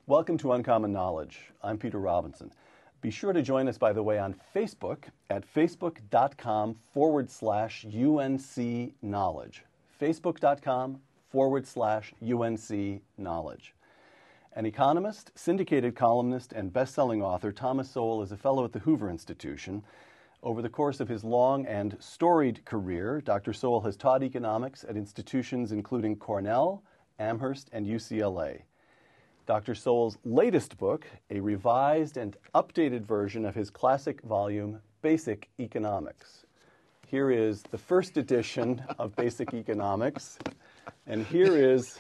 Welcome to Uncommon Knowledge. I'm Peter Robinson. Be sure to join us, by the way, on Facebook at facebook.com/UNC Knowledge. Facebook.com/UNC Knowledge. An economist, syndicated columnist, and best-selling author, Thomas Sowell is a fellow at the Hoover Institution. Over the course of his long and storied career, Dr. Sowell has taught economics at institutions including Cornell, Amherst, and UCLA. Dr. Sowell's latest book, a revised and updated version of his classic volume, Basic Economics. Here is the first edition of Basic Economics, and here is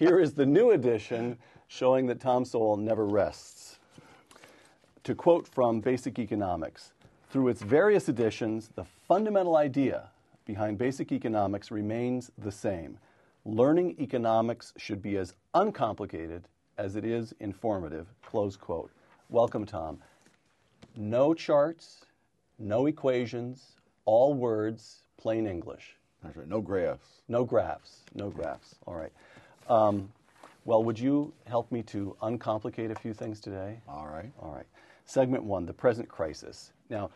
the new edition showing that Tom Sowell never rests. To quote from Basic Economics, through its various editions, the fundamental idea behind Basic Economics remains the same. Learning economics should be as uncomplicated as it is informative, close quote. Welcome, Tom. No charts, no equations, all words, plain English. That's right, no graphs. No graphs, no graphs. All right. Well, would you help me to uncomplicate a few things today? All right. All right. Segment 1, the present crisis. Now,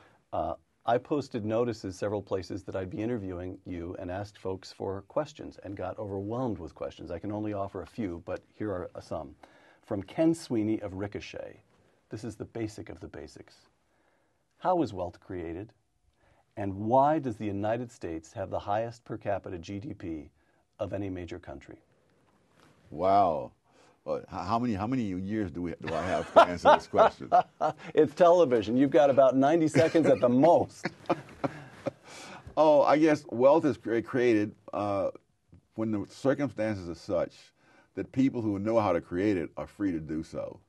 I posted notices several places that I'd be interviewing you and asked folks for questions and got overwhelmed with questions. I can only offer a few, but here are some. From Ken Sweeney of Ricochet. This is the basic of the basics. How is wealth created? And why does the United States have the highest per capita GDP of any major country? Wow. How many years do I have to answer this question? It's television. You've got about 90 seconds at the most. Oh, I guess wealth is created when the circumstances are such that people who know how to create it are free to do so.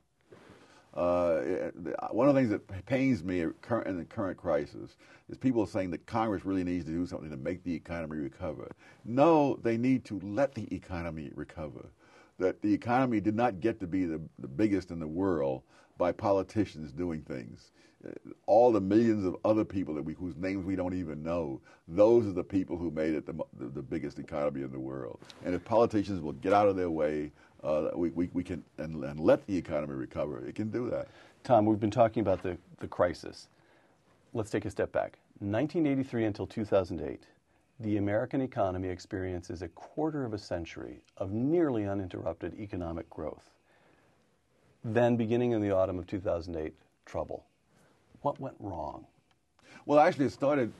One of the things that pains me in the current crisis is people saying that Congress really needs to do something to make the economy recover. No, they need to let the economy recover. That the economy did not get to be the biggest in the world by politicians doing things. All the millions of other people whose names we don't even know, those are the people who made it the biggest economy in the world. And if politicians will get out of their way, we can and let the economy recover, it can do that. Tom, we've been talking about the crisis. Let's take a step back. 1983 until 2008. The American economy experiences a quarter of a century of nearly uninterrupted economic growth. Then, beginning in the autumn of 2008, trouble. What went wrong? Well, actually, it started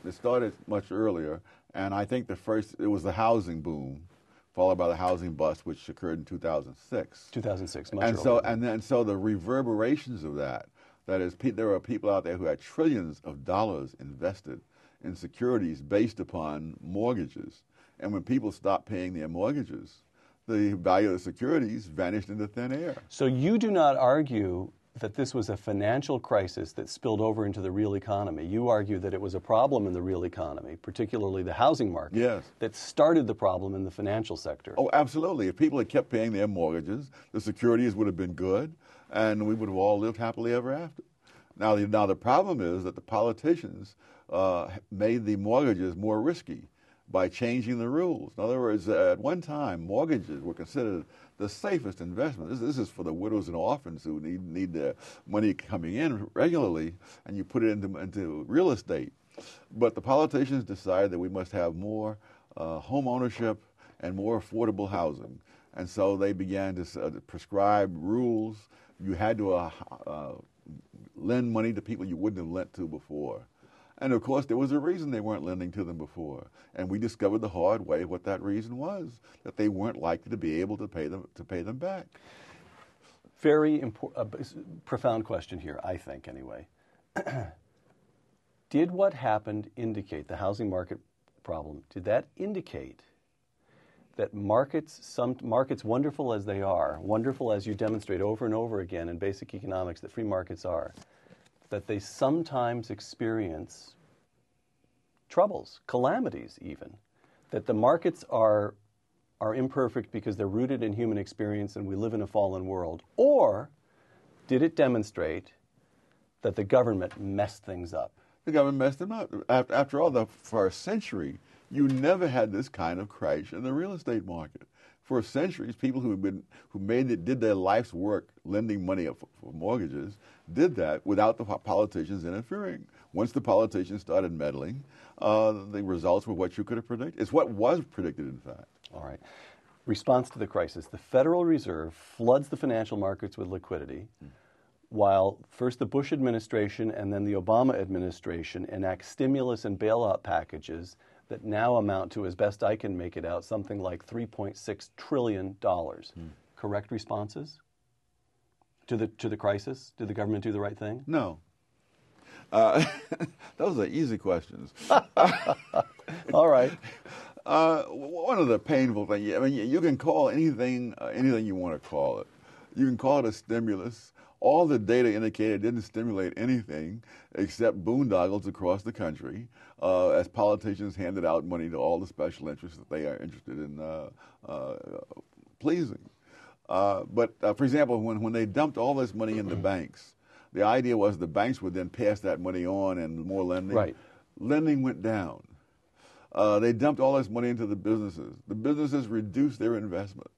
much earlier, and I think it was the housing boom, followed by the housing bust, which occurred in 2006. 2006, much and earlier. So the reverberations of that is, there are people out there who had trillions of dollars invested in securities based upon mortgages. And when people stopped paying their mortgages, the value of the securities vanished into thin air. So you do not argue that this was a financial crisis that spilled over into the real economy. You argue that it was a problem in the real economy, particularly the housing market, yes, that started the problem in the financial sector. Oh, absolutely. If people had kept paying their mortgages, the securities would have been good, and we would have all lived happily ever after. Now the problem is that the politicians made the mortgages more risky by changing the rules. In other words, at one time, mortgages were considered the safest investment. This is for the widows and orphans who need their money coming in regularly, and you put it into real estate. But the politicians decided that we must have more home ownership and more affordable housing. And so they began to prescribe rules. You had to lend money to people you wouldn't have lent to before. And of course, there was a reason they weren't lending to them before. And we discovered the hard way what that reason was, that they weren't likely to be able to pay them back. Very profound question here, I think, anyway. Did what happened indicate, the housing market problem, did that indicate that markets, wonderful as they are, wonderful as you demonstrate over and over again in basic economics that free markets are, that they sometimes experience troubles, calamities even, that the markets are imperfect because they're rooted in human experience and we live in a fallen world? Or did it demonstrate that the government messed things up? The government messed them up. After all, for a century, you never had this kind of crash in the real estate market. for centuries, people did their life's work lending money for mortgages did that without the politicians interfering. Once the politicians started meddling, the results were what you could have predicted. It's what was predicted, in fact. All right. Response to the crisis. The Federal Reserve floods the financial markets with liquidity, while first the Bush administration and then the Obama administration enact stimulus and bailout packages that now amount to, as best I can make it out, something like $3.6 trillion. Correct responses to the crisis? Did the government do the right thing? No. Those are easy questions. All right. One of the painful things, I mean, you can call anything you want to call it. You can call it a stimulus. All the data indicated it didn't stimulate anything except boondoggles across the country as politicians handed out money to all the special interests that they are interested in pleasing. But for example, when they dumped all this money in the banks, the idea was the banks would then pass that money on and more lending. Right. Lending went down. They dumped all this money into the businesses. The businesses reduced their investment.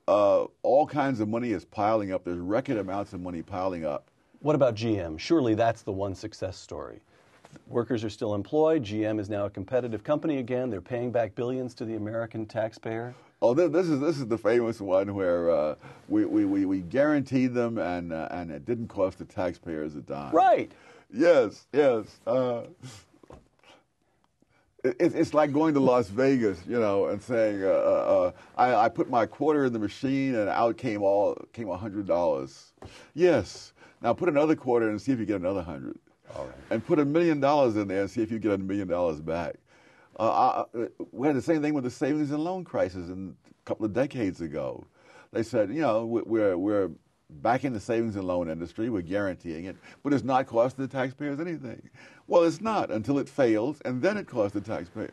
All kinds of money is piling up. There's record amounts of money piling up. What about GM? Surely that's the one success story. Workers are still employed. GM is now a competitive company again. They're paying back billions to the American taxpayer. Oh, this is the famous one where we guaranteed them and it didn't cost the taxpayers a dime. Right. Yes. It's like going to Las Vegas, and saying, I put my quarter in the machine and out came $100. Yes. Now put another quarter and see if you get another 100. All right. And put $1 million in there and see if you get $1 million back. We had the same thing with the savings and loan crisis a couple of decades ago. They said, we're back in the savings and loan industry, we're guaranteeing it, but it's not costing the taxpayers anything. Well, it's not until it fails, and then it costs the taxpayers.